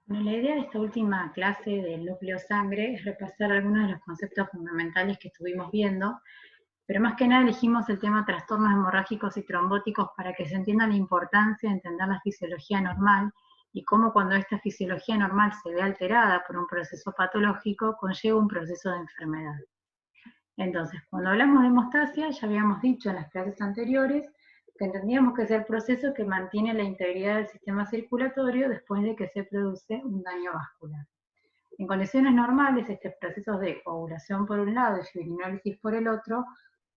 Bueno, la idea de esta última clase del núcleo sangre es repasar algunos de los conceptos fundamentales que estuvimos viendo, pero más que nada elegimos el tema trastornos hemorrágicos y trombóticos para que se entienda la importancia de entender la fisiología normal y cómo cuando esta fisiología normal se ve alterada por un proceso patológico, conlleva un proceso de enfermedad. Entonces, cuando hablamos de hemostasia, ya habíamos dicho en las clases anteriores que entendíamos que es el proceso que mantiene la integridad del sistema circulatorio después de que se produce un daño vascular. En condiciones normales, estos procesos de coagulación por un lado y fibrinólisis por el otro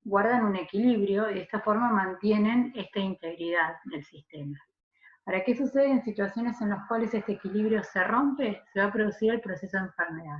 guardan un equilibrio y de esta forma mantienen esta integridad del sistema. Ahora, ¿qué sucede en situaciones en las cuales este equilibrio se rompe? Se va a producir el proceso de enfermedad.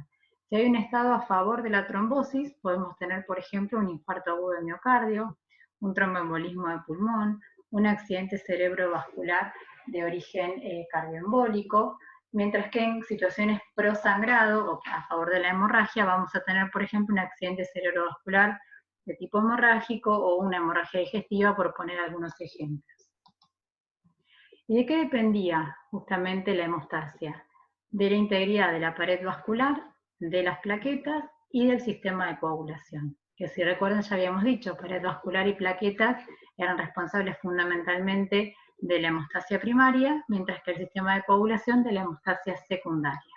Si hay un estado a favor de la trombosis, podemos tener, por ejemplo, un infarto agudo de miocardio, un tromboembolismo de pulmón, un accidente cerebrovascular de origen cardioembólico, mientras que en situaciones pro sangrado o a favor de la hemorragia vamos a tener, por ejemplo, un accidente cerebrovascular de tipo hemorrágico o una hemorragia digestiva, por poner algunos ejemplos. ¿Y de qué dependía justamente la hemostasia? De la integridad de la pared vascular, de las plaquetas y del sistema de coagulación. Que si recuerdan ya habíamos dicho, pared vascular y plaquetas eran responsables fundamentalmente de la hemostasia primaria, mientras que el sistema de coagulación de la hemostasia secundaria.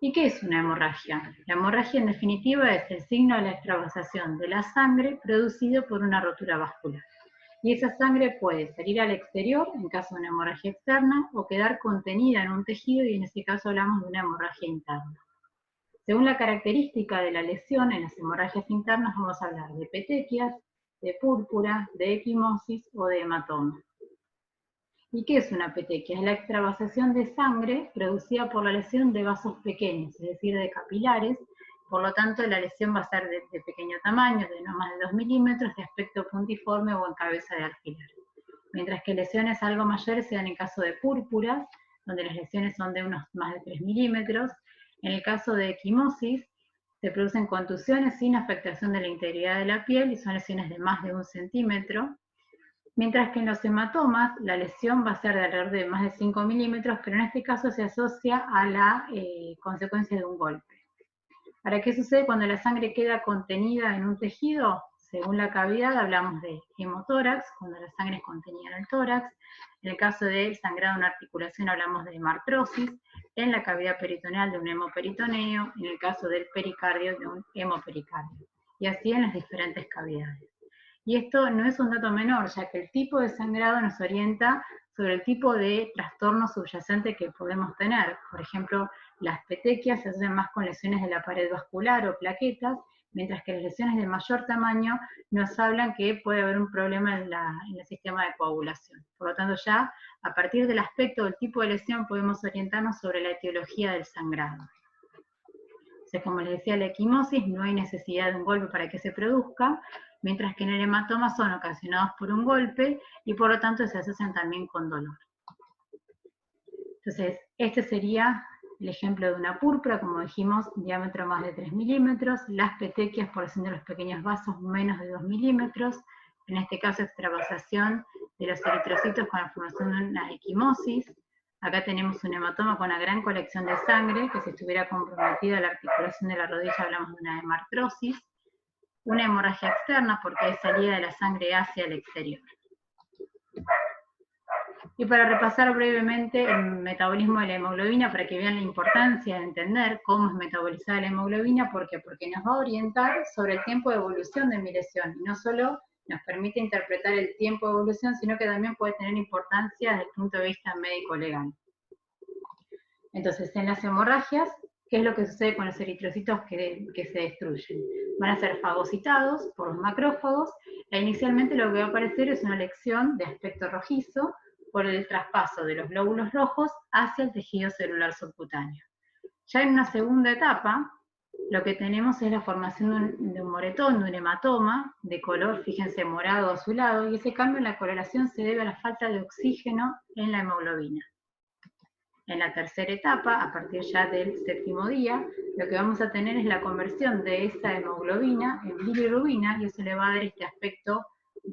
¿Y qué es una hemorragia? La hemorragia en definitiva es el signo de la extravasación de la sangre producido por una rotura vascular. Y esa sangre puede salir al exterior en caso de una hemorragia externa o quedar contenida en un tejido y en ese caso hablamos de una hemorragia interna. Según la característica de la lesión en las hemorragias internas vamos a hablar de petequias, de púrpura, de equimosis o de hematoma. ¿Y qué es una petequia? Es la extravasación de sangre producida por la lesión de vasos pequeños, es decir, de capilares. Por lo tanto, la lesión va a ser de pequeño tamaño, de no más de 2 milímetros, de aspecto puntiforme o en cabeza de alfiler. Mientras que lesiones algo mayores se dan en caso de púrpuras, donde las lesiones son de unos más de 3 milímetros. En el caso de equimosis, se producen contusiones sin afectación de la integridad de la piel y son lesiones de más de 1 centímetro. Mientras que en los hematomas la lesión va a ser de alrededor de más de 5 milímetros, pero en este caso se asocia a la consecuencia de un golpe. Ahora, ¿qué sucede cuando la sangre queda contenida en un tejido? Según la cavidad hablamos de hemotórax, cuando la sangre es contenida en el tórax. En el caso del sangrado en una articulación hablamos de hemartrosis, en la cavidad peritoneal de un hemoperitoneo, en el caso del pericardio de un hemopericardio. Y así en las diferentes cavidades. Y esto no es un dato menor, ya que el tipo de sangrado nos orienta sobre el tipo de trastorno subyacente que podemos tener. Por ejemplo, las petequias se asocian más con lesiones de la pared vascular o plaquetas, mientras que las lesiones de mayor tamaño nos hablan que puede haber un problema en el sistema de coagulación. Por lo tanto, ya a partir del aspecto del tipo de lesión podemos orientarnos sobre la etiología del sangrado. Entonces, como les decía, la equimosis no hay necesidad de un golpe para que se produzca, mientras que en el hematoma son ocasionados por un golpe y por lo tanto se asocian también con dolor. Entonces, este sería el ejemplo de una púrpura, como dijimos, diámetro más de 3 milímetros, las petequias, por haciendo los pequeños vasos, menos de 2 milímetros, en este caso extravasación de los eritrocitos con la formación de una equimosis. Acá tenemos un hematoma con una gran colección de sangre, que si estuviera comprometida la articulación de la rodilla hablamos de una hemartrosis, una hemorragia externa porque hay salida de la sangre hacia el exterior. Y para repasar brevemente el metabolismo de la hemoglobina, para que vean la importancia de entender cómo es metabolizada la hemoglobina, ¿por qué? Porque nos va a orientar sobre el tiempo de evolución de mi lesión, y no solo nos permite interpretar el tiempo de evolución, sino que también puede tener importancia desde el punto de vista médico-legal. Entonces, en las hemorragias, ¿qué es lo que sucede con los eritrocitos que se destruyen? Van a ser fagocitados por los macrófagos, e inicialmente lo que va a aparecer es una lesión de aspecto rojizo por el traspaso de los glóbulos rojos hacia el tejido celular subcutáneo. Ya en una segunda etapa, lo que tenemos es la formación de un moretón, de un hematoma, de color, fíjense, morado o azulado, y ese cambio en la coloración se debe a la falta de oxígeno en la hemoglobina. En la tercera etapa, a partir ya del séptimo día, lo que vamos a tener es la conversión de esa hemoglobina en bilirrubina, y eso le va a dar este aspecto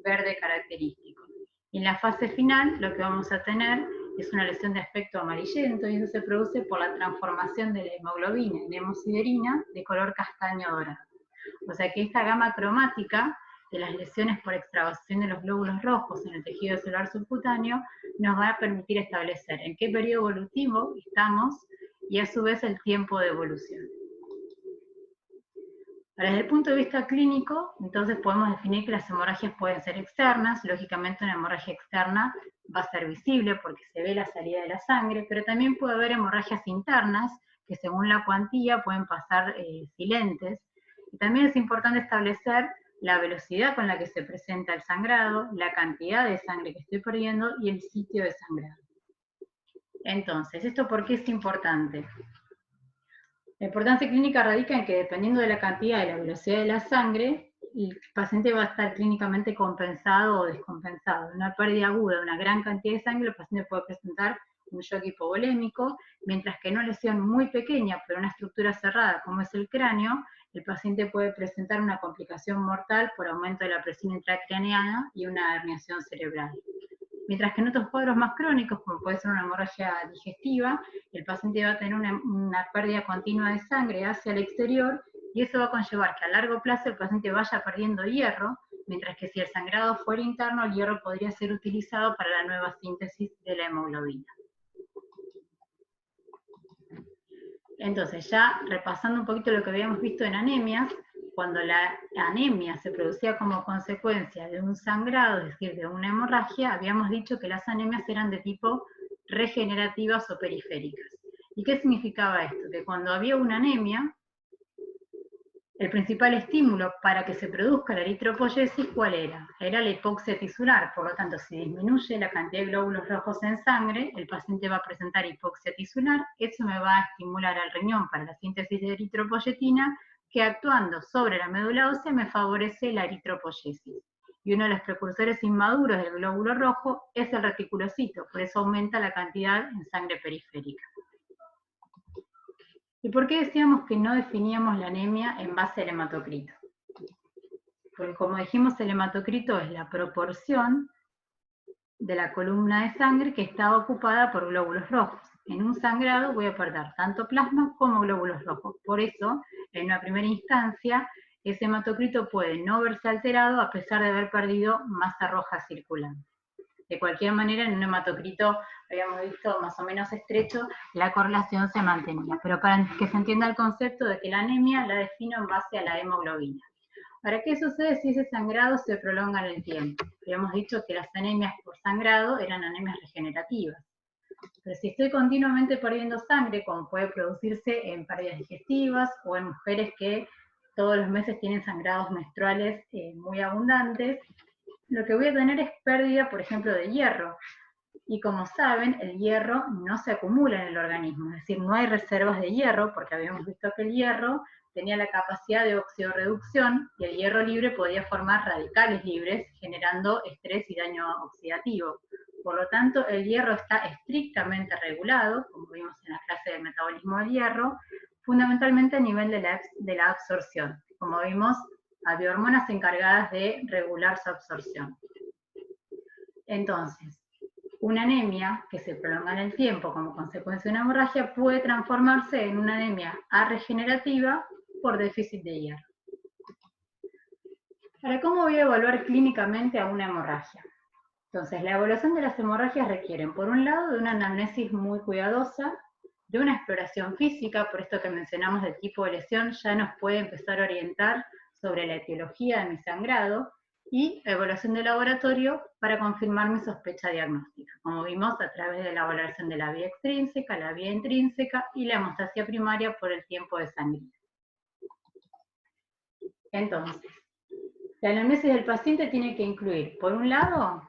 verde característico. Y en la fase final, lo que vamos a tener es una lesión de aspecto amarillento y eso se produce por la transformación de la hemoglobina en hemosiderina de color castaño dorado. O sea que esta gama cromática de las lesiones por extravasación de los glóbulos rojos en el tejido celular subcutáneo nos va a permitir establecer en qué periodo evolutivo estamos y a su vez el tiempo de evolución. Ahora, desde el punto de vista clínico, entonces podemos definir que las hemorragias pueden ser externas. Lógicamente una hemorragia externa va a ser visible porque se ve la salida de la sangre, pero también puede haber hemorragias internas que según la cuantía pueden pasar silentes. Y también es importante establecer la velocidad con la que se presenta el sangrado, la cantidad de sangre que estoy perdiendo y el sitio de sangrado. Entonces, ¿esto por qué es importante? La importancia clínica radica en que dependiendo de la cantidad y la velocidad de la sangre, el paciente va a estar clínicamente compensado o descompensado. En una pérdida aguda de una gran cantidad de sangre, el paciente puede presentar un shock hipovolémico, mientras que en una lesión muy pequeña, pero una estructura cerrada como es el cráneo, el paciente puede presentar una complicación mortal por aumento de la presión intracraneana y una herniación cerebral. Mientras que en otros cuadros más crónicos, como puede ser una hemorragia digestiva, el paciente va a tener una pérdida continua de sangre hacia el exterior y eso va a conllevar que a largo plazo el paciente vaya perdiendo hierro, mientras que si el sangrado fuera interno, el hierro podría ser utilizado para la nueva síntesis de la hemoglobina. Entonces, ya repasando un poquito lo que habíamos visto en anemias, cuando la anemia se producía como consecuencia de un sangrado, es decir, de una hemorragia, habíamos dicho que las anemias eran de tipo regenerativas o periféricas. ¿Y qué significaba esto? Que cuando había una anemia, el principal estímulo para que se produzca la eritropoyesis, ¿cuál era? Era la hipoxia tisular, por lo tanto, si disminuye la cantidad de glóbulos rojos en sangre, el paciente va a presentar hipoxia tisular, eso me va a estimular al riñón para la síntesis de eritropoyetina, que actuando sobre la médula ósea me favorece la eritropoyesis. Y uno de los precursores inmaduros del glóbulo rojo es el reticulocito, por eso aumenta la cantidad en sangre periférica. ¿Y por qué decíamos que no definíamos la anemia en base al hematocrito? Porque como dijimos, el hematocrito es la proporción de la columna de sangre que está ocupada por glóbulos rojos. En un sangrado voy a perder tanto plasma como glóbulos rojos. Por eso, en una primera instancia, ese hematocrito puede no verse alterado a pesar de haber perdido masa roja circulante. De cualquier manera, en un hematocrito, habíamos visto más o menos estrecho, la correlación se mantenía. Pero para que se entienda el concepto de que la anemia la defino en base a la hemoglobina. Ahora, ¿qué sucede si ese sangrado se prolonga en el tiempo? Habíamos dicho que las anemias por sangrado eran anemias regenerativas. Pero si estoy continuamente perdiendo sangre, como puede producirse en pérdidas digestivas o en mujeres que todos los meses tienen sangrados menstruales muy abundantes, lo que voy a tener es pérdida, por ejemplo, de hierro. Y como saben, el hierro no se acumula en el organismo, es decir, no hay reservas de hierro, porque habíamos visto que el hierro tenía la capacidad de oxidorreducción y el hierro libre podía formar radicales libres, generando estrés y daño oxidativo. Por lo tanto, el hierro está estrictamente regulado, como vimos en la clase del metabolismo del hierro, fundamentalmente a nivel de la absorción. Como vimos, había hormonas encargadas de regular su absorción. Entonces, una anemia que se prolonga en el tiempo como consecuencia de una hemorragia puede transformarse en una anemia arregenerativa por déficit de hierro. Ahora, ¿cómo voy a evaluar clínicamente a una hemorragia? Entonces, la evaluación de las hemorragias requieren, por un lado, de una anamnesis muy cuidadosa, de una exploración física, por esto que mencionamos del tipo de lesión, ya nos puede empezar a orientar sobre la etiología de mi sangrado, y evaluación de laboratorio para confirmar mi sospecha diagnóstica, como vimos a través de la valoración de la vía extrínseca, la vía intrínseca y la hemostasia primaria por el tiempo de sangre. Entonces, la anamnesis del paciente tiene que incluir, por un lado,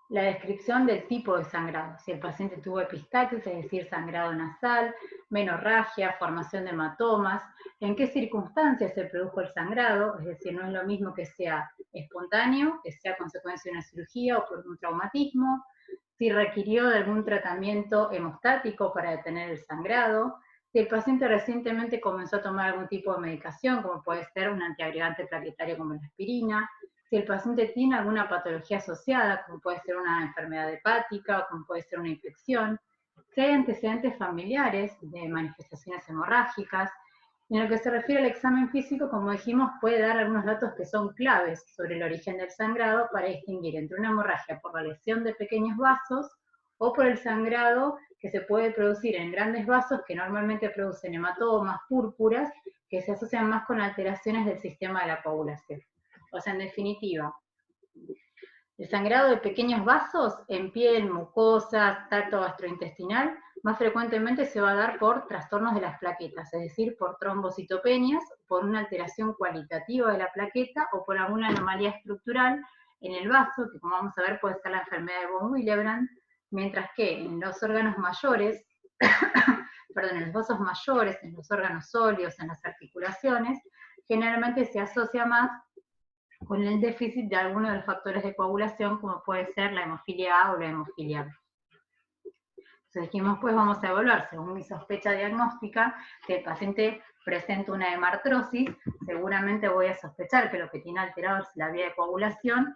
la descripción del tipo de sangrado. Si el paciente tuvo epistaxis, es decir, sangrado nasal, menorragia, formación de hematomas, en qué circunstancias se produjo el sangrado, es decir, no es lo mismo que sea espontáneo, que sea consecuencia de una cirugía o por un traumatismo, si requirió de algún tratamiento hemostático para detener el sangrado, si el paciente recientemente comenzó a tomar algún tipo de medicación, como puede ser un antiagregante plaquetario como la aspirina, si el paciente tiene alguna patología asociada, como puede ser una enfermedad hepática o como puede ser una infección, si hay antecedentes familiares de manifestaciones hemorrágicas. En lo que se refiere al examen físico, como dijimos, puede dar algunos datos que son claves sobre el origen del sangrado para distinguir entre una hemorragia por la lesión de pequeños vasos o por el sangrado que se puede producir en grandes vasos que normalmente producen hematomas, púrpuras, que se asocian más con alteraciones del sistema de la coagulación. O sea, en definitiva, el sangrado de pequeños vasos en piel, mucosas, tracto gastrointestinal, más frecuentemente se va a dar por trastornos de las plaquetas, es decir, por trombocitopenias, por una alteración cualitativa de la plaqueta o por alguna anomalía estructural en el vaso, que como vamos a ver puede ser la enfermedad de von Willebrand, mientras que en los órganos mayores, perdón, en los vasos mayores, en los órganos sólidos, en las articulaciones, generalmente se asocia más con el déficit de alguno de los factores de coagulación, como puede ser la hemofilia A o la hemofilia B. Entonces dijimos, pues vamos a evaluar, según mi sospecha diagnóstica, que el paciente presenta una hemartrosis, seguramente voy a sospechar que lo que tiene alterado es la vía de coagulación,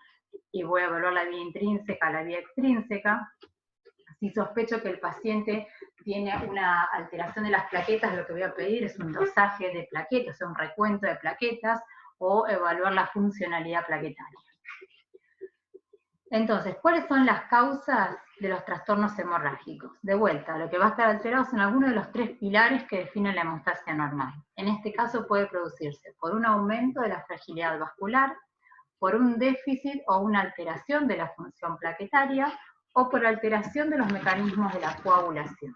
y voy a evaluar la vía intrínseca, la vía extrínseca. Si sospecho que el paciente tiene una alteración de las plaquetas, lo que voy a pedir es un dosaje de plaquetas, o sea, un recuento de plaquetas, o evaluar la funcionalidad plaquetaria. Entonces, ¿cuáles son las causas de los trastornos hemorrágicos? De vuelta, lo que va a estar alterado son algunos de los tres pilares que definen la hemostasia normal. En este caso puede producirse por un aumento de la fragilidad vascular, por un déficit o una alteración de la función plaquetaria, o por alteración de los mecanismos de la coagulación.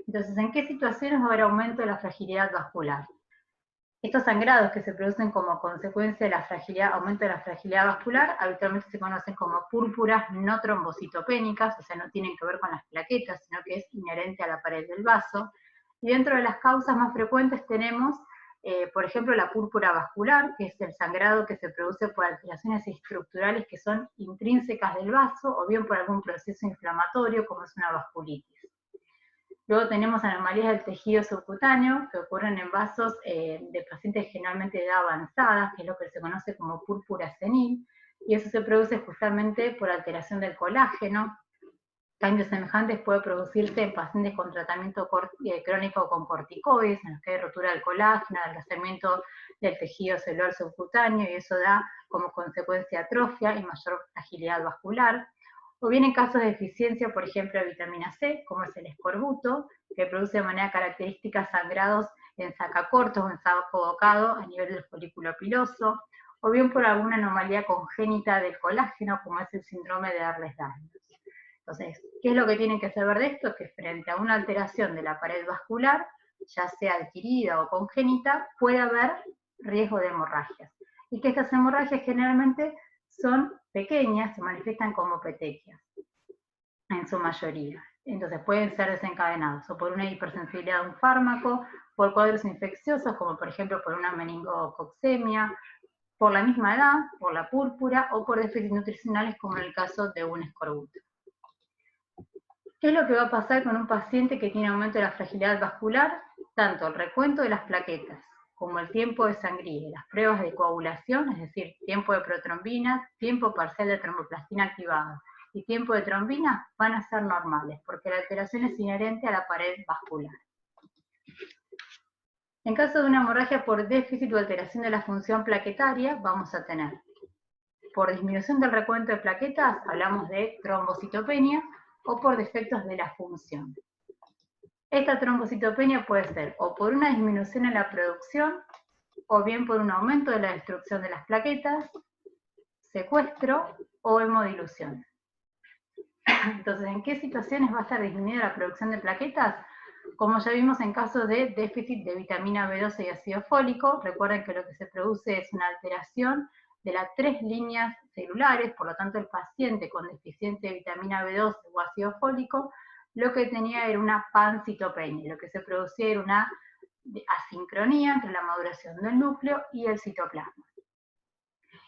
Entonces, ¿en qué situaciones va a haber aumento de la fragilidad vascular? Estos sangrados que se producen como consecuencia de la fragilidad, aumento de la fragilidad vascular, habitualmente se conocen como púrpuras no trombocitopénicas, o sea, no tienen que ver con las plaquetas, sino que es inherente a la pared del vaso. Y dentro de las causas más frecuentes tenemos, por ejemplo, la púrpura vascular, que es el sangrado que se produce por alteraciones estructurales que son intrínsecas del vaso, o bien por algún proceso inflamatorio, como es una vasculitis. Luego tenemos anomalías del tejido subcutáneo que ocurren en vasos de pacientes generalmente de edad avanzada, que es lo que se conoce como púrpura senil, y eso se produce justamente por alteración del colágeno. Cambios semejantes pueden producirse en pacientes con tratamiento crónico con corticoides, en los que hay rotura del colágeno, adelgazamiento del tejido celular subcutáneo, y eso da como consecuencia atrofia y mayor fragilidad vascular. O bien en casos de deficiencia, por ejemplo, de vitamina C, como es el escorbuto, que produce de manera característica sangrados en sacacortos o en saco bocado a nivel del folículo piloso, o bien por alguna anomalía congénita del colágeno, como es el síndrome de Ehlers-Danlos. Entonces, ¿qué es lo que tienen que saber de esto? Que frente a una alteración de la pared vascular, ya sea adquirida o congénita, puede haber riesgo de hemorragias. Y que estas hemorragias generalmente son pequeñas, se manifiestan como petequias, en su mayoría. Entonces pueden ser desencadenados o por una hipersensibilidad a un fármaco, por cuadros infecciosos, como por ejemplo por una meningococcemia, por la misma edad, por la púrpura, o por déficits nutricionales, como en el caso de un escorbuto. ¿Qué es lo que va a pasar con un paciente que tiene aumento de la fragilidad vascular? Tanto el recuento de las plaquetas, como el tiempo de sangría, las pruebas de coagulación, es decir, tiempo de protrombina, tiempo parcial de tromboplastina activado y tiempo de trombina, van a ser normales, porque la alteración es inherente a la pared vascular. En caso de una hemorragia por déficit o alteración de la función plaquetaria, vamos a tener, por disminución del recuento de plaquetas, hablamos de trombocitopenia, o por defectos de la función. Esta trombocitopenia puede ser o por una disminución en la producción, o bien por un aumento de la destrucción de las plaquetas, secuestro o hemodilución. Entonces, ¿en qué situaciones va a estar disminuida la producción de plaquetas? Como ya vimos en casos de déficit de vitamina B12 y ácido fólico, recuerden que lo que se produce es una alteración de las 3 líneas celulares, por lo tanto el paciente con deficiencia de vitamina B12 o ácido fólico, lo que tenía era una pancitopenia, lo que se producía era una asincronía entre la maduración del núcleo y el citoplasma.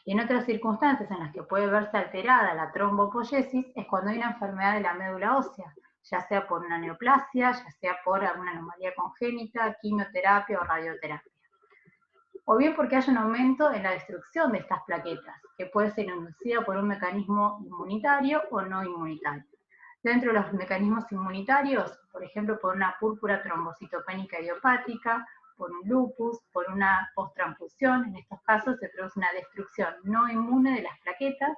Y en otras circunstancias en las que puede verse alterada la trombopoiesis es cuando hay una enfermedad de la médula ósea, ya sea por una neoplasia, ya sea por alguna anomalía congénita, quimioterapia o radioterapia. o bien porque hay un aumento en la destrucción de estas plaquetas, que puede ser inducida por un mecanismo inmunitario o no inmunitario. Dentro de los mecanismos inmunitarios, por ejemplo, por una púrpura trombocitopénica idiopática, por un lupus, por una posttransfusión, en estos casos se produce una destrucción no inmune de las plaquetas,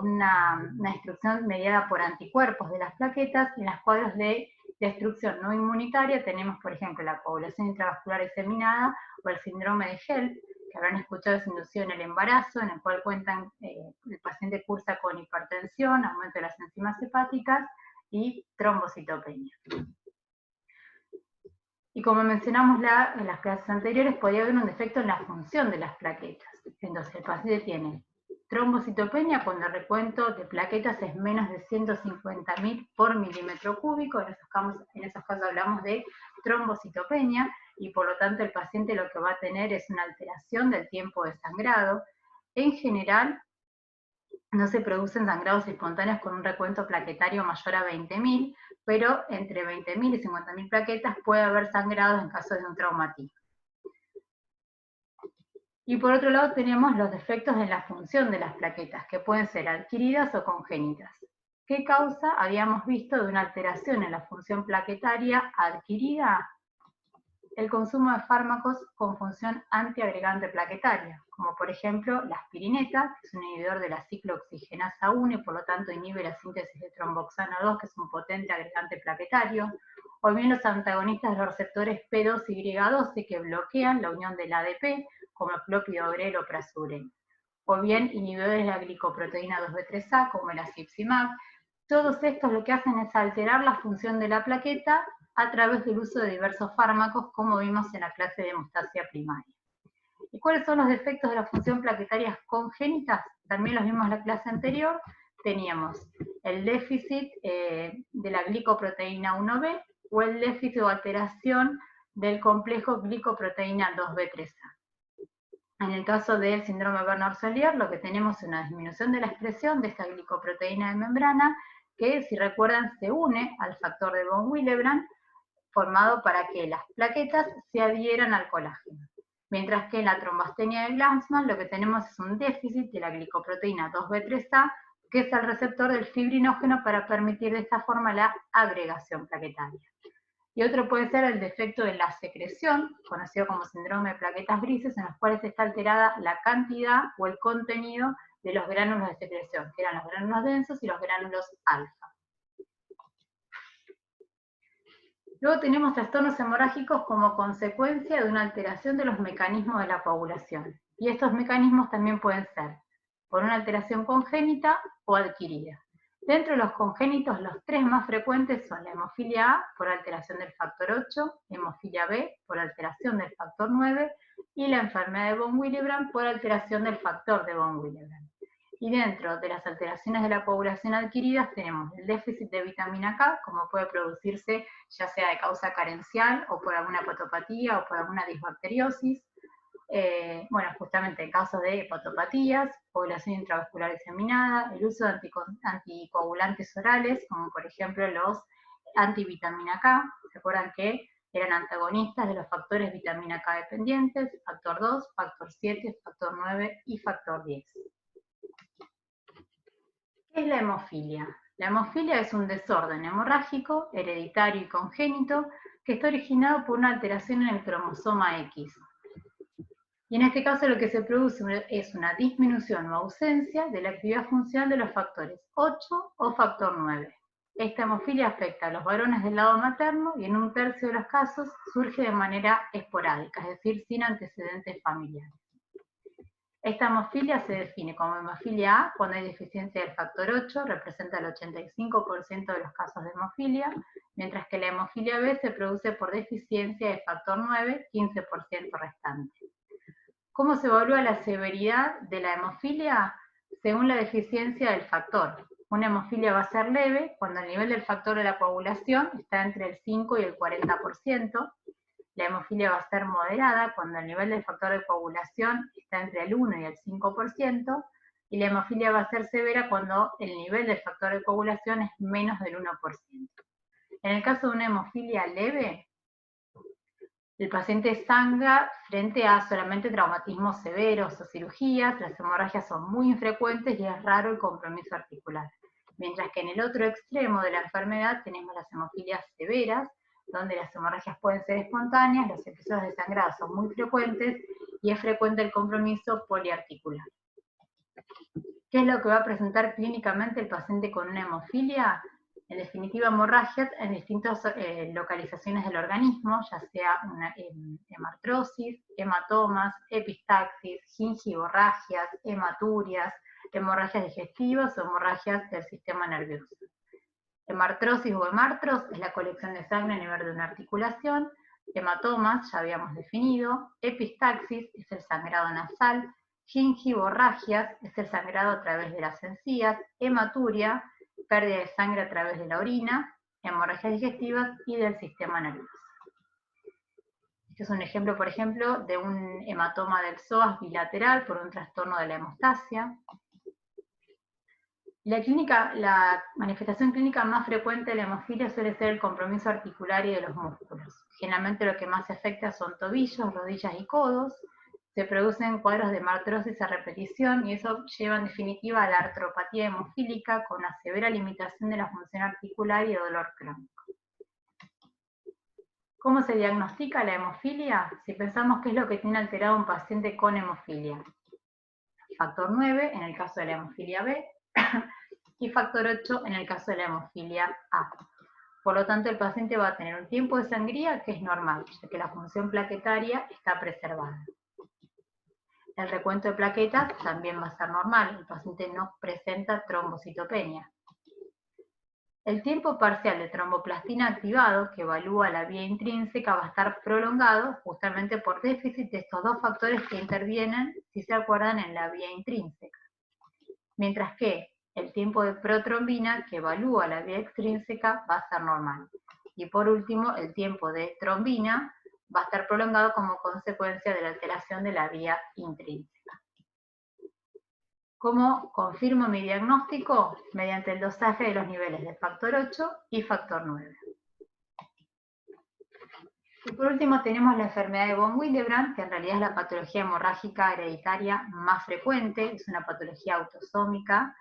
una destrucción mediada por anticuerpos de las plaquetas. En las cuadros de destrucción no inmunitaria tenemos, por ejemplo, la coagulación intravascular diseminada o el síndrome de HELLP, que habrán escuchado, es inducido en el embarazo, en el cual el paciente cursa con hipertensión, aumento de las enzimas hepáticas y trombocitopenia. Y como mencionamos en las clases anteriores, podría haber un defecto en la función de las plaquetas. Entonces el paciente tiene trombocitopenia cuando el recuento de plaquetas es menos de 150.000 por milímetro cúbico. En esos casos hablamos de trombocitopenia, y por lo tanto el paciente lo que va a tener es una alteración del tiempo de sangrado. En general, no se producen sangrados espontáneos con un recuento plaquetario mayor a 20.000, pero entre 20.000 y 50.000 plaquetas puede haber sangrados en caso de un traumatismo. Y por otro lado tenemos los defectos en la función de las plaquetas, que pueden ser adquiridas o congénitas. ¿Qué causa habíamos visto de una alteración en la función plaquetaria adquirida? El consumo de fármacos con función antiagregante plaquetaria, como por ejemplo la aspirineta, que es un inhibidor de la ciclooxigenasa 1 y por lo tanto inhibe la síntesis de tromboxano 2, que es un potente agregante plaquetario, o bien los antagonistas de los receptores P2 y Y12, que bloquean la unión del ADP, como el clopidogrel o prasugrel, o bien inhibidores de la glicoproteína 2B3A, como el afliximab. Todos estos lo que hacen es alterar la función de la plaqueta a través del uso de diversos fármacos, como vimos en la clase de hemostasia primaria. ¿Y cuáles son los defectos de la función plaquetaria congénitas? También los vimos en la clase anterior. Teníamos el déficit de la glicoproteína 1B o el déficit o alteración del complejo glicoproteína 2B3A. En el caso del síndrome Bernard-Solier, lo que tenemos es una disminución de la expresión de esta glicoproteína de membrana, que, si recuerdan, se une al factor de von Willebrand, formado para que las plaquetas se adhieran al colágeno. Mientras que en la trombastenia de Glanzmann lo que tenemos es un déficit de la glicoproteína 2B3A, que es el receptor del fibrinógeno para permitir de esta forma la agregación plaquetaria. Y otro puede ser el defecto de la secreción, conocido como síndrome de plaquetas grises, en los cuales está alterada la cantidad o el contenido de los gránulos de secreción, que eran los gránulos densos y los gránulos alfa. Luego tenemos trastornos hemorrágicos como consecuencia de una alteración de los mecanismos de la coagulación. Y estos mecanismos también pueden ser por una alteración congénita o adquirida. Dentro de los congénitos, los tres más frecuentes son la hemofilia A por alteración del factor 8, hemofilia B por alteración del factor 9 y la enfermedad de von Willebrand por alteración del factor de von Willebrand. Y dentro de las alteraciones de la coagulación adquiridas tenemos el déficit de vitamina K, como puede producirse ya sea de causa carencial o por alguna hepatopatía o por alguna disbacteriosis. Justamente en casos de hepatopatías, coagulación intravascular diseminada, el uso de anticoagulantes orales, como por ejemplo los antivitamina K. ¿Se acuerdan que eran antagonistas de los factores vitamina K dependientes? Factor 2, factor 7, factor 9 y factor 10. ¿Qué es la hemofilia? La hemofilia es un desorden hemorrágico, hereditario y congénito, que está originado por una alteración en el cromosoma X. Y en este caso lo que se produce es una disminución o ausencia de la actividad funcional de los factores 8 o factor 9. Esta hemofilia afecta a los varones del lado materno y en un tercio de los casos surge de manera esporádica, es decir, sin antecedentes familiares. Esta hemofilia se define como hemofilia A cuando hay deficiencia del factor 8, representa el 85% de los casos de hemofilia, mientras que la hemofilia B se produce por deficiencia del factor 9, 15% restante. ¿Cómo se evalúa la severidad de la hemofilia? Según la deficiencia del factor. Una hemofilia va a ser leve cuando el nivel del factor de la coagulación está entre el 5 y el 40%. La hemofilia va a ser moderada cuando el nivel del factor de coagulación está entre el 1 y el 5%, y la hemofilia va a ser severa cuando el nivel del factor de coagulación es menos del 1%. En el caso de una hemofilia leve, El paciente sangra frente a solamente traumatismos severos o cirugías, las hemorragias son muy infrecuentes y es raro el compromiso articular. Mientras que en el otro extremo de la enfermedad tenemos las hemofilias severas, donde las hemorragias pueden ser espontáneas, los episodios de sangrado son muy frecuentes y es frecuente el compromiso poliarticular. ¿Qué es lo que va a presentar clínicamente el paciente con una hemofilia? En definitiva, hemorragias en distintas localizaciones del organismo, ya sea una hemartrosis, hematomas, epistaxis, gingivorragias, hematurias, hemorragias digestivas o hemorragias del sistema nervioso. Hemartrosis o hemartros es la colección de sangre a nivel de una articulación. Hematomas, ya habíamos definido. Epistaxis es el sangrado nasal. Gingivorragias es el sangrado a través de las encías. Hematuria, pérdida de sangre a través de la orina. Hemorragias digestivas y del sistema nervioso. Este es un ejemplo, por ejemplo, de un hematoma del psoas bilateral por un trastorno de la hemostasia. La manifestación clínica más frecuente de la hemofilia suele ser el compromiso articular y de los músculos. Generalmente lo que más se afecta son tobillos, rodillas y codos. Se producen cuadros de hemartrosis a repetición y eso lleva en definitiva a la artropatía hemofílica con una severa limitación de la función articular y de dolor crónico. ¿Cómo se diagnostica la hemofilia? Si pensamos qué es lo que tiene alterado un paciente con hemofilia. Factor 9 en el caso de la hemofilia B, y factor 8 en el caso de la hemofilia A. Por lo tanto, el paciente va a tener un tiempo de sangría que es normal, ya que la función plaquetaria está preservada. El recuento de plaquetas también va a ser normal, el paciente no presenta trombocitopenia. El tiempo parcial de tromboplastina activado, que evalúa la vía intrínseca, va a estar prolongado justamente por déficit de estos dos factores que intervienen, si se acuerdan, en la vía intrínseca. Mientras que el tiempo de protrombina, que evalúa la vía extrínseca, va a ser normal. Y por último, el tiempo de trombina va a estar prolongado como consecuencia de la alteración de la vía intrínseca. ¿Cómo confirmo mi diagnóstico? Mediante el dosaje de los niveles de factor 8 y factor 9. Y por último tenemos la enfermedad de von Willebrand, que en realidad es la patología hemorrágica hereditaria más frecuente, es una patología autosómica,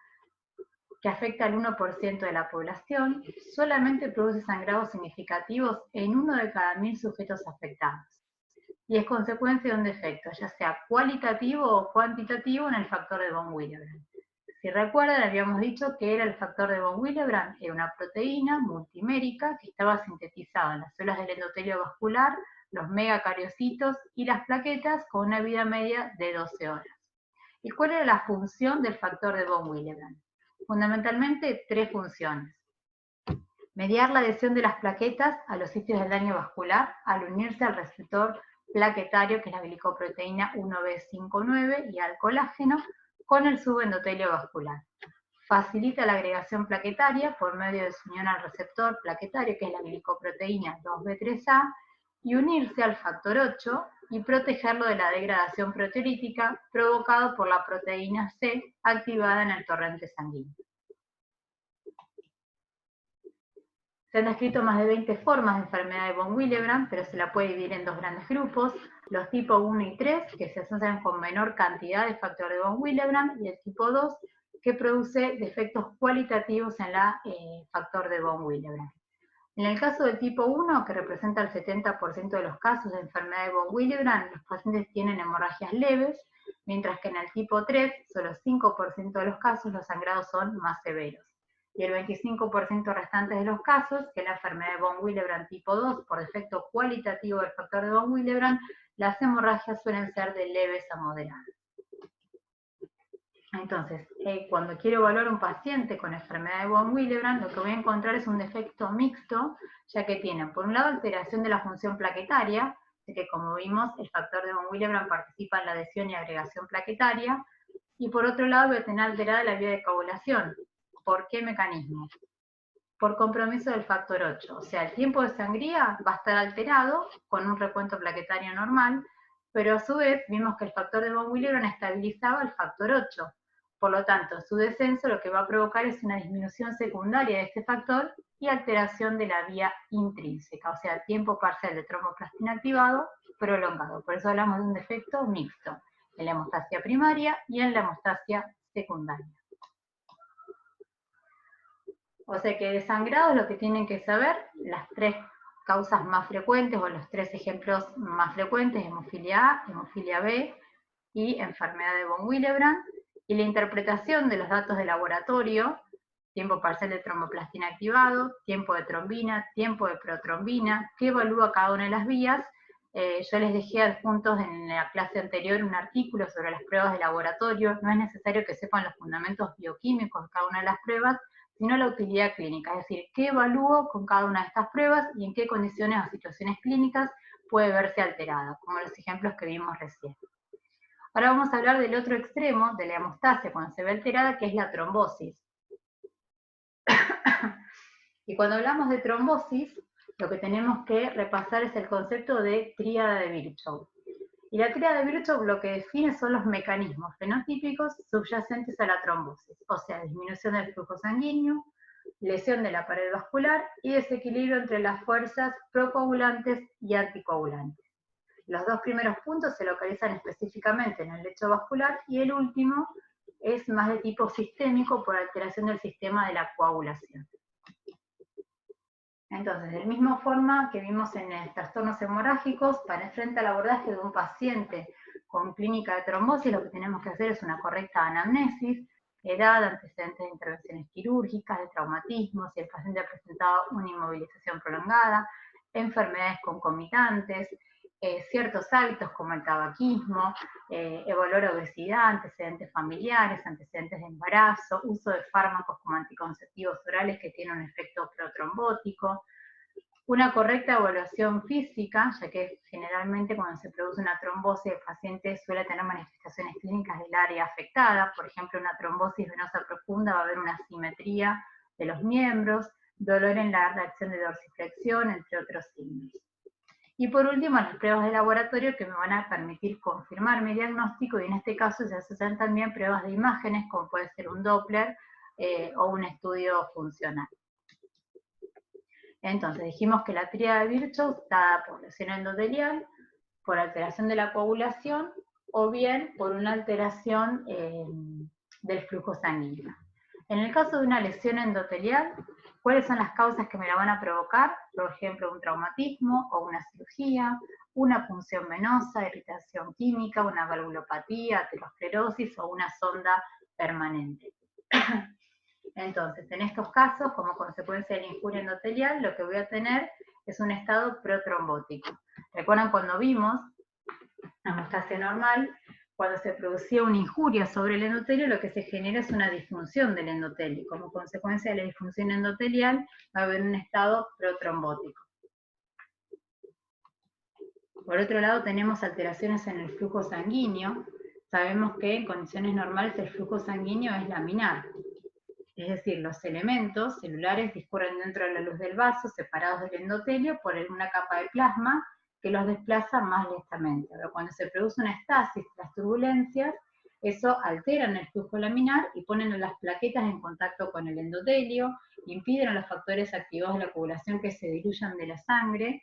que afecta al 1% de la población, solamente produce sangrados significativos en 1 de cada 1000 sujetos afectados. Y es consecuencia de un defecto, ya sea cualitativo o cuantitativo en el factor de von Willebrand. Si recuerdan, habíamos dicho que era el factor de von Willebrand, era una proteína multimérica que estaba sintetizada en las células del endotelio vascular, los megacariocitos y las plaquetas con una vida media de 12 horas. ¿Y cuál era la función del factor de von Willebrand? Fundamentalmente 3 funciones. Mediar la adhesión de las plaquetas a los sitios del daño vascular al unirse al receptor plaquetario, que es la glicoproteína 1B59, y al colágeno con el subendotelio vascular. Facilita la agregación plaquetaria por medio de su unión al receptor plaquetario, que es la glicoproteína 2B3A, y unirse al factor 8 y protegerlo de la degradación proteolítica provocado por la proteína C activada en el torrente sanguíneo. Se han descrito más de 20 formas de enfermedad de von Willebrand, pero se la puede dividir en dos grandes grupos, los tipo 1 y 3, que se asocian con menor cantidad de factor de von Willebrand, y el tipo 2, que produce defectos cualitativos en la factor de von Willebrand. En el caso del tipo 1, que representa el 70% de los casos de enfermedad de von Willebrand, los pacientes tienen hemorragias leves, mientras que en el tipo 3, solo 5% de los casos los sangrados son más severos. Y el 25% restante de los casos, que es la enfermedad de von Willebrand tipo 2, por defecto cualitativo del factor de von Willebrand, las hemorragias suelen ser de leves a moderadas. Entonces, cuando quiero evaluar un paciente con enfermedad de von Willebrand, lo que voy a encontrar es un defecto mixto, ya que tienen, por un lado, alteración de la función plaquetaria, de que como vimos, el factor de von Willebrand participa en la adhesión y agregación plaquetaria, y por otro lado voy a tener alterada la vía de coagulación. ¿Por qué mecanismo? Por compromiso del factor 8, o sea, el tiempo de sangría va a estar alterado con un recuento plaquetario normal, pero a su vez vimos que el factor de von Willebrand estabilizaba el factor 8, por lo tanto, su descenso lo que va a provocar es una disminución secundaria de este factor y alteración de la vía intrínseca, o sea, tiempo parcial de tromboplastina activado prolongado. Por eso hablamos de un defecto mixto, en la hemostasia primaria y en la hemostasia secundaria. O sea que de sangrado lo que tienen que saber, las tres causas más frecuentes o los tres ejemplos más frecuentes, hemofilia A, hemofilia B y enfermedad de von Willebrand, y la interpretación de los datos de laboratorio, tiempo parcial de tromboplastina activado, tiempo de trombina, tiempo de protrombina, que evalúa cada una de las vías. Yo les dejé adjuntos en la clase anterior un artículo sobre las pruebas de laboratorio. No es necesario que sepan los fundamentos bioquímicos de cada una de las pruebas, sino la utilidad clínica, es decir, qué evalúo con cada una de estas pruebas y en qué condiciones o situaciones clínicas puede verse alterada, como los ejemplos que vimos recién. Ahora vamos a hablar del otro extremo de la hemostasia cuando se ve alterada, que es la trombosis. Y cuando hablamos de trombosis, lo que tenemos que repasar es el concepto de tríada de Virchow. Y la tríada de Virchow lo que define son los mecanismos fenotípicos subyacentes a la trombosis, o sea, disminución del flujo sanguíneo, lesión de la pared vascular y desequilibrio entre las fuerzas procoagulantes y anticoagulantes. Los dos primeros puntos se localizan específicamente en el lecho vascular y el último es más de tipo sistémico por alteración del sistema de la coagulación. Entonces, de la misma forma que vimos en trastornos hemorrágicos, para enfrentar el abordaje de un paciente con clínica de trombosis, lo que tenemos que hacer es una correcta anamnesis, edad, antecedentes de intervenciones quirúrgicas, de traumatismo, si el paciente ha presentado una inmovilización prolongada, enfermedades concomitantes, ciertos hábitos como el tabaquismo, evaluar obesidad, antecedentes familiares, antecedentes de embarazo, uso de fármacos como anticonceptivos orales que tienen un efecto protrombótico, una correcta evaluación física, ya que generalmente cuando se produce una trombosis el paciente suele tener manifestaciones clínicas del área afectada, por ejemplo una trombosis venosa profunda va a haber una asimetría de los miembros, dolor en la reacción de dorsiflexión, entre otros signos. Y por último, las pruebas de laboratorio que me van a permitir confirmar mi diagnóstico, y en este caso se hacen también pruebas de imágenes, como puede ser un Doppler o un estudio funcional. Entonces, dijimos que la tríada de Virchow está dada por lesión endotelial, por alteración de la coagulación, o bien por una alteración del flujo sanguíneo. En el caso de una lesión endotelial, ¿cuáles son las causas que me la van a provocar? Por ejemplo, un traumatismo o una cirugía, una punción venosa, irritación química, una valvulopatía, aterosclerosis o una sonda permanente. Entonces, en estos casos, como consecuencia de la injuria endotelial, lo que voy a tener es un estado protrombótico. ¿Recuerdan cuando vimos la hemostasia normal? Cuando se producía una injuria sobre el endotelio, lo que se genera es una disfunción del endotelio. Como consecuencia de la disfunción endotelial, va a haber un estado protrombótico. Por otro lado, tenemos alteraciones en el flujo sanguíneo. Sabemos que en condiciones normales el flujo sanguíneo es laminar. Es decir, los elementos celulares discurren dentro de la luz del vaso, separados del endotelio por una capa de plasma que los desplaza más lentamente. Pero cuando se produce una estasis, las turbulencias, eso alteran el flujo laminar y ponen las plaquetas en contacto con el endotelio, impiden a los factores activados de la coagulación que se diluyan de la sangre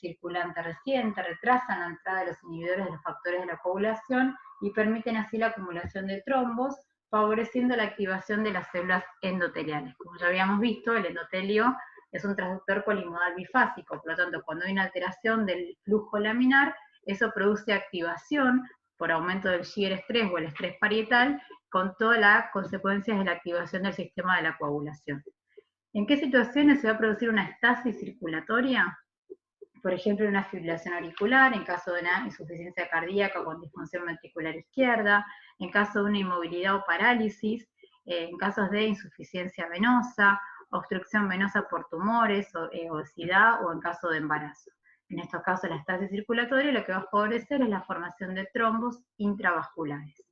circulante reciente, retrasan la entrada de los inhibidores de los factores de la coagulación y permiten así la acumulación de trombos, favoreciendo la activación de las células endoteliales. Como ya habíamos visto, el endotelio es un transductor colimodal bifásico, por lo tanto, cuando hay una alteración del flujo laminar, eso produce activación por aumento del shear estrés o el estrés parietal, con todas las consecuencias de la activación del sistema de la coagulación. ¿En qué situaciones se va a producir una estasis circulatoria? Por ejemplo, una fibrilación auricular, en caso de una insuficiencia cardíaca con disfunción ventricular izquierda, en caso de una inmovilidad o parálisis, en casos de insuficiencia venosa, obstrucción venosa por tumores, obesidad o en caso de embarazo. En estos casos, la estasis circulatoria lo que va a favorecer es la formación de trombos intravasculares.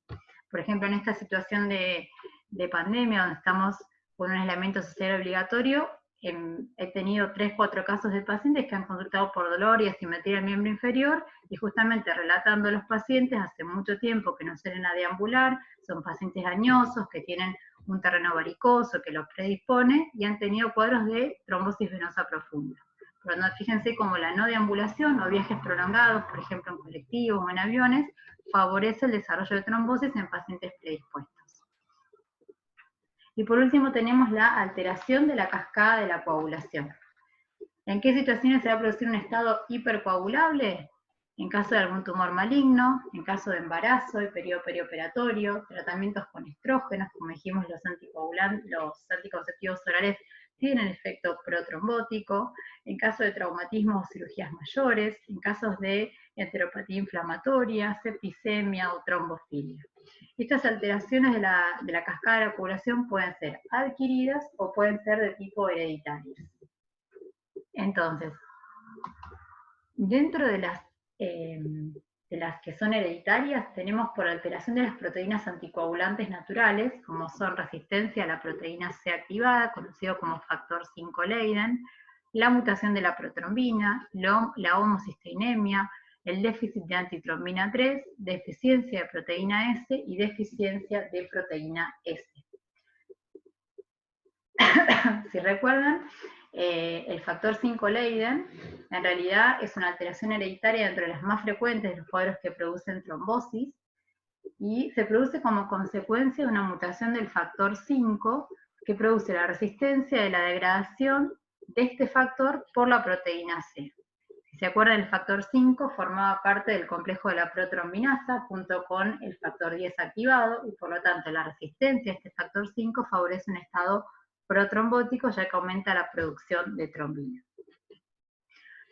Por ejemplo, en esta situación de pandemia, donde estamos con un aislamiento social obligatorio, he tenido 3-4 casos de pacientes que han consultado por dolor y asimetría del miembro inferior, y justamente relatando a los pacientes, hace mucho tiempo que no salen a deambular, son pacientes añosos, que tienen un terreno varicoso que lo predispone y han tenido cuadros de trombosis venosa profunda. Pero no, fíjense cómo la no deambulación o viajes prolongados, por ejemplo en colectivos o en aviones, favorece el desarrollo de trombosis en pacientes predispuestos. Y por último tenemos la alteración de la cascada de la coagulación. ¿En qué situaciones se va a producir un estado hipercoagulable? En caso de algún tumor maligno, en caso de embarazo y periodo perioperatorio, tratamientos con estrógenos, como dijimos, los anticonceptivos orales tienen efecto protrombótico, en caso de traumatismo o cirugías mayores, en casos de enteropatía inflamatoria, septicemia o trombofilia. Estas alteraciones de la cascada de la coagulación pueden ser adquiridas o pueden ser de tipo hereditario. Entonces, dentro de las que son hereditarias, tenemos por alteración de las proteínas anticoagulantes naturales, como son resistencia a la proteína C activada, conocido como factor 5 Leiden, la mutación de la protrombina, la homocisteinemia, el déficit de antitrombina 3, deficiencia de proteína S y deficiencia de proteína S. Si recuerdan, el factor 5 Leiden en realidad es una alteración hereditaria dentro de las más frecuentes de los cuadros que producen trombosis y se produce como consecuencia de una mutación del factor 5 que produce la resistencia de la degradación de este factor por la proteína C. Si se acuerdan, el factor 5 formaba parte del complejo de la protrombinasa junto con el factor 10 activado y por lo tanto la resistencia a este factor 5 favorece un estado protrombótico ya que aumenta la producción de trombina.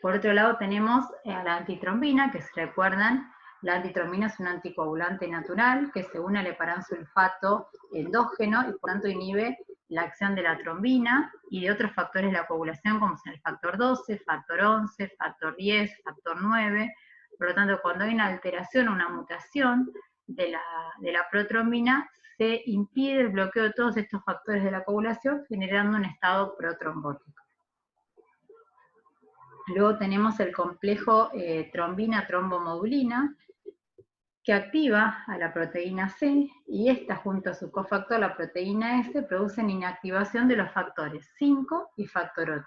Por otro lado tenemos a la antitrombina, que si recuerdan, la antitrombina es un anticoagulante natural que se une al heparansulfato endógeno y por tanto inhibe la acción de la trombina y de otros factores de la coagulación como son el factor 12, factor 11, factor 10, factor 9. Por lo tanto, cuando hay una alteración o una mutación de la protrombina, se impide el bloqueo de todos estos factores de la coagulación, generando un estado protrombótico. Luego tenemos el complejo trombina-trombomodulina, que activa a la proteína C, y esta junto a su cofactor, la proteína S, producen inactivación de los factores 5 y factor 8.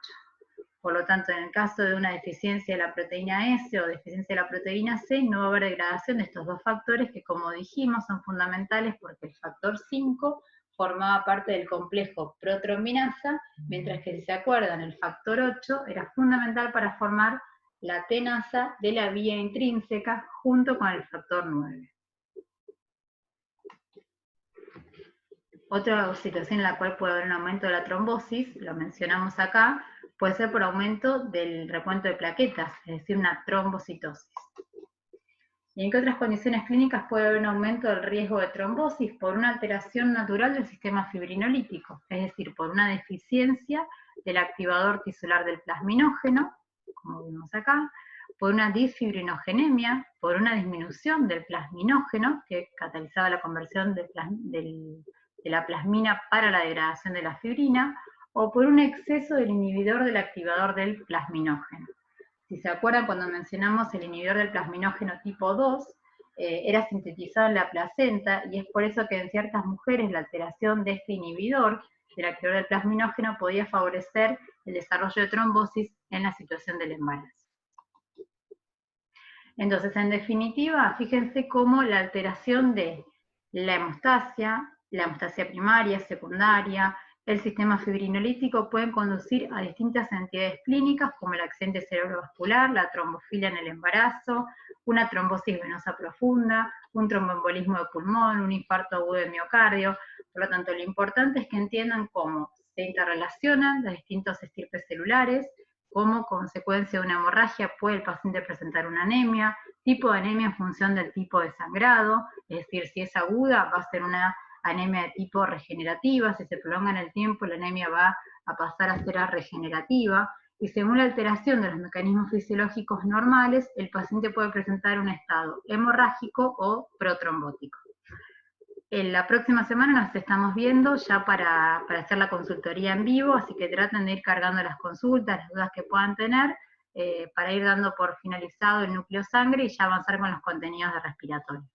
Por lo tanto, en el caso de una deficiencia de la proteína S o deficiencia de la proteína C, no va a haber degradación de estos dos factores que, como dijimos, son fundamentales porque el factor 5 formaba parte del complejo protrombinasa, mientras que, si se acuerdan, el factor 8 era fundamental para formar la tenasa de la vía intrínseca junto con el factor 9. Otra situación en la cual puede haber un aumento de la trombosis, lo mencionamos acá, puede ser por aumento del recuento de plaquetas, es decir, una trombocitosis. ¿Y en qué otras condiciones clínicas puede haber un aumento del riesgo de trombosis? Por una alteración natural del sistema fibrinolítico, es decir, por una deficiencia del activador tisular del plasminógeno, como vimos acá, por una disfibrinogenemia, por una disminución del plasminógeno, que catalizaba la conversión de la plasmina para la degradación de la fibrina, o por un exceso del inhibidor del activador del plasminógeno. Si se acuerdan, cuando mencionamos el inhibidor del plasminógeno tipo 2, era sintetizado en la placenta, y es por eso que en ciertas mujeres la alteración de este inhibidor del activador del plasminógeno podía favorecer el desarrollo de trombosis en la situación del embarazo. Entonces, en definitiva, fíjense cómo la alteración de la hemostasia primaria, secundaria, el sistema fibrinolítico pueden conducir a distintas entidades clínicas como el accidente cerebrovascular, la trombofilia en el embarazo, una trombosis venosa profunda, un tromboembolismo de pulmón, un infarto agudo de miocardio. Por lo tanto, lo importante es que entiendan cómo se interrelacionan los distintos estirpes celulares, como consecuencia de una hemorragia puede el paciente presentar una anemia, tipo de anemia en función del tipo de sangrado, es decir, si es aguda va a ser una anemia de tipo regenerativa, si se prolonga en el tiempo la anemia va a pasar a ser regenerativa, y según la alteración de los mecanismos fisiológicos normales, el paciente puede presentar un estado hemorrágico o protrombótico. En la próxima semana nos estamos viendo ya para hacer la consultoría en vivo, así que traten de ir cargando las consultas, las dudas que puedan tener, para ir dando por finalizado el núcleo sangre y ya avanzar con los contenidos de respiratorio.